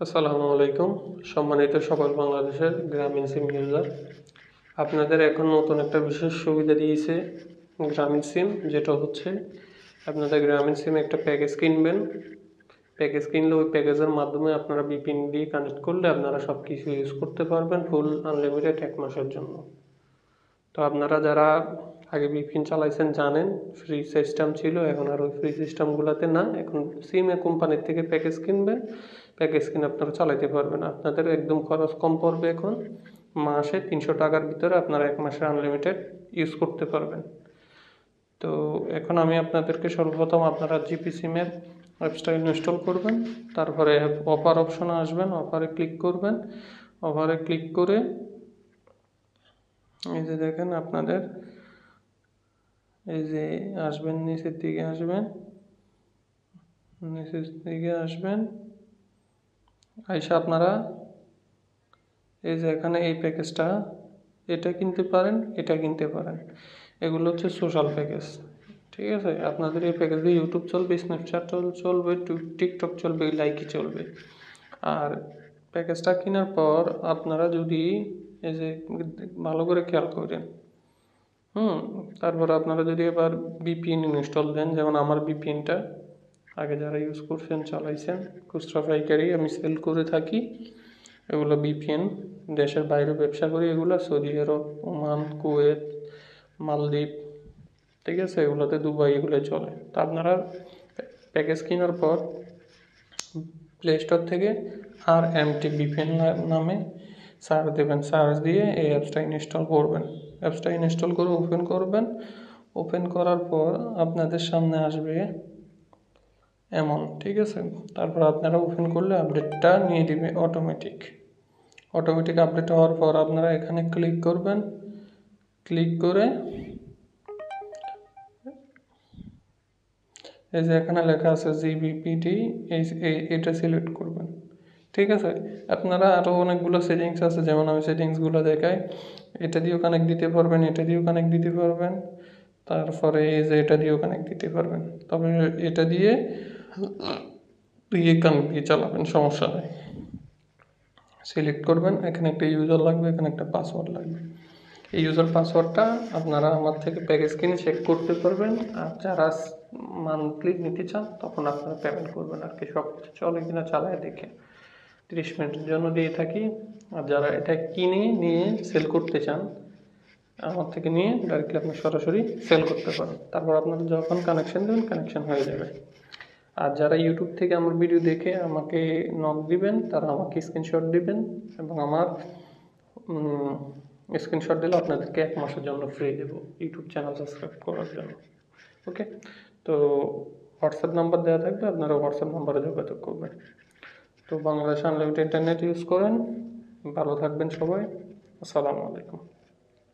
আসসালামু আলাইকুম। সম্মানিত সকল বাংলাদেশের গ্রামীণ সিম ইউজার, আপনাদের এখন নতুন একটা বিশেষ সুবিধা দিয়েছে গ্রামীণ সিম, যেটা হচ্ছে আপনাদের গ্রামীণ সিমে একটা প্যাকেজ কিনবেন। প্যাকেজ কিনলে ওই প্যাকেজের মাধ্যমে আপনারা বিপিন দিয়ে কানেক্ট করলে আপনারা সব কিছু ইউজ করতে পারবেন ফুল আনলিমিটেড 1 মাসের জন্য। তো আপনারা যারা আগে বিপিন চালাইছেন জানেন ফ্রি সিস্টেম ছিল, এখন আর ওই ফ্রি সিস্টেমগুলোতে না। এখন সিমে কোম্পানির থেকে প্যাকেজ কিনবেন, প্যাকেজ কিনে আপনারা চালাইতে পারবেন। আপনাদের একদম খরচ কম পড়বে। এখন মাসে 300 টাকার ভিতরে আপনারা 1 মাসে আনলিমিটেড ইউজ করতে পারবেন। তো এখন আমি আপনাদেরকে সর্বপ্রথম আপনারা জিপি সিমের অ্যাপসটা ইনস্টল করবেন, তারপরে অফার অপশনে আসবেন, অফারে ক্লিক করবেন। অফারে ক্লিক করে এই যে দেখেন আপনাদের এই যে আসবেন, নিচের দিকে আসবেন, আইসা আপনারা এই যে এখানে এই প্যাকেজটা এটা কিনতে পারেন, এটা কিনতে পারেন। এগুলো হচ্ছে সোশ্যাল প্যাকেজ, ঠিক আছে। আপনাদের এই প্যাকেজে ইউটিউব চলবে, স্ন্যাপচ্যাট চলবে, টিকটক চলবে, লাইকি চলবে। আর প্যাকেজটা কেনার পর আপনারা যদি এই যে ভালো করে খেয়াল করেন, তারপর আপনারা যদি এবার বিপিএন ইনস্টল দেন, যেমন আমার বিপিএনটা আগে যারা ইউজ করছেন চালাইছেন, খুচরা পাইকারি আমি সেল করে থাকি। এগুলো বিপিএন, দেশের বাইরে ব্যবসা করি। এগুলো সৌদি আরব, ওমান, কুয়েত, মালদ্বীপ, ঠিক আছে, এগুলোতে দুবাই, এগুলো চলে। তো আপনারা প্যাকেজ কেনার পর প্লে স্টোর থেকে RMT বিপিএন নামে সার্চ দেবেন, সার্চ দিয়ে এই অ্যাপসটা ইনস্টল করবেন। অ্যাপসটা ইনস্টল করে ওপেন করবেন। ওপেন করার পর আপনাদের সামনে আসবে এমন, ঠিক আছে। তারপর আপনারা ওপেন করলে আপডেটটা নিয়ে দিবে অটোমেটিক আপডেট হওয়ার পর আপনারা এখানে ক্লিক করবেন। ক্লিক করে এই যে এখানে লেখা আছে জিবিপিটি, এটা সিলেক্ট করবেন, ঠিক আছে। আপনারা আরও অনেকগুলো সেটিংস আছে, যেমন আমি সেটিংসগুলো দেখাই। এটা দিয়েও কানেক্ট দিতে পারবেন, এটা দিয়েও কানেক্ট দিতে পারবেন, তারপরে এই যে এটা দিয়েও কানেক্ট দিতে পারবেন। তবে এটা দিয়ে কানেক্ট দিয়ে চালাবেন, সমস্যা নেই। সিলেক্ট করবেন, এখানে একটা ইউজার লাগবে, এখানে একটা পাসওয়ার্ড লাগবে। এই ইউজার পাসওয়ার্ডটা আপনারা আমার থেকে প্যাকেজ কিনে চেক করতে পারবেন। আর যারা মান্থলি নিতে চান তখন আপনারা পেমেন্ট করবেন আর কি, সব কিছু চলে কিনা চালায় দেখে 30 মিনিটের জন্য দিয়ে থাকি। আর যারা এটা কিনে নিয়ে সেল করতে চান, আমার থেকে নিয়ে ডাইরেক্টলি আপনি সরাসরি সেল করতে পারেন। তারপর আপনারা যখন কানেকশন দেবেন, কানেকশন হয়ে যাবে। আর যারা ইউটিউব থেকে আমার ভিডিও দেখে আমাকে নক দিবেন, তারা আমাকে স্ক্রিনশট দিবেন, এবং আমার স্ক্রিনশট দিলে আপনাদেরকে 1 মাসের জন্য ফ্রি দেবো ইউটিউব চ্যানেল সাবস্ক্রাইব করার জন্য। ওকে, তো হোয়াটসঅ্যাপ নাম্বার দেওয়া থাকবে, আপনারা হোয়াটসঅ্যাপ নাম্বারে যোগাযোগ করবেন। তো বাংলাদেশ আনলিমিটেড ইন্টারনেট ইউজ করেন, ভালো থাকবেন সবাই। আসসালামু আলাইকুম।